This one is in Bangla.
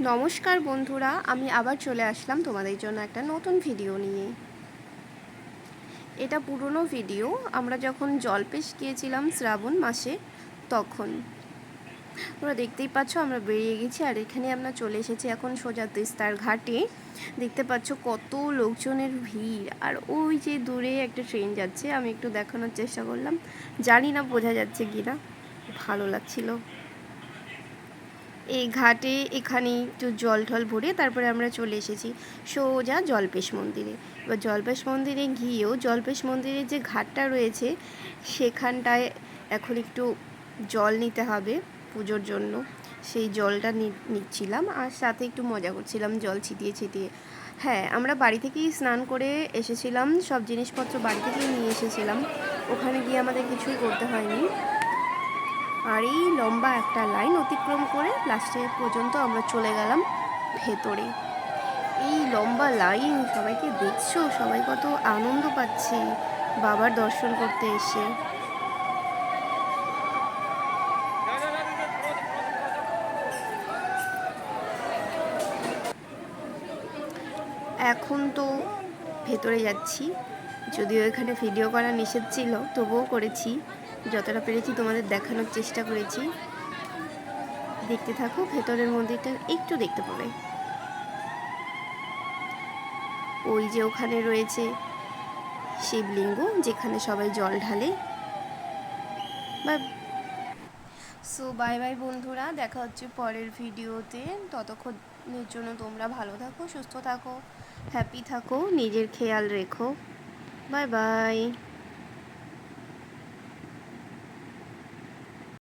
নমস্কার বন্ধুরা, আমি আবার চলে আসলাম তোমাদের জন্য একটা নতুন ভিডিও নিয়ে। এটা পুরনো ভিডিও, আমরা যখন জলপেশ গিয়েছিলাম শ্রাবণ মাসে তখন। তোমরা দেখতেই পাচ্ছ আমরা বেরিয়ে গেছি, আর এখানে আমরা চলে এসেছি এখন সোজা তিস্তার ঘাটে। দেখতে পাচ্ছ কত লোকজনের ভিড়, আর ওই যে দূরে একটা ট্রেন যাচ্ছে, আমি একটু দেখানোর চেষ্টা করলাম, জানি না বোঝা যাচ্ছে কিনা। ভালো লাগছিল এই ঘাটে। এখানে একটু জল ঠল ভরে তারপরে আমরা চলে এসেছি সোজা জলপেশ মন্দিরে। এবার জলপেশ মন্দিরে গিয়েও জলপেশ মন্দিরের যে ঘাটটা রয়েছে সেখানটায় এখন একটু জল নিতে হবে পুজোর জন্য, সেই জলটা নিচ্ছিলাম আর সাথে একটু মজা করছিলাম জল ছিটিয়ে ছিটিয়ে। হ্যাঁ, আমরা বাড়ি থেকেই স্নান করে এসেছিলাম, সব জিনিসপত্র বাড়ি থেকেই নিয়ে এসেছিলাম, ওখানে গিয়ে আমাদের কিছুই করতে হয়নি। আর এই লম্বা একটা লাইন অতিক্রম করে লাস্টে পর্যন্ত আমরা চলে গেলাম ভেতরে। এই লম্বা লাইন, সবাইকে দেখছো, সবাই কত আনন্দ পাচ্ছে বাবার দর্শন করতে এসে। এখন তো ভেতরে যাচ্ছি, যদিও এখানে ভিডিও করা নিষেধ ছিল তবুও করেছি, যতটা পেরেছি তোমাদের দেখানোর চেষ্টা করেছি। দেখতে থাকো, ভেতরের মন্দিরটা একটু দেখতে পাবে। ওই যে ওখানে রয়েছে শিবলিঙ্গ, যেখানে সবাই জল ঢালে। সো বাই বাই বন্ধুরা, দেখা হচ্ছে পরের ভিডিওতে। ততক্ষণের জন্য তোমরা ভালো থাকো, সুস্থ থাকো, হ্যাপি থাকো, নিজের খেয়াল রেখো। Bye bye.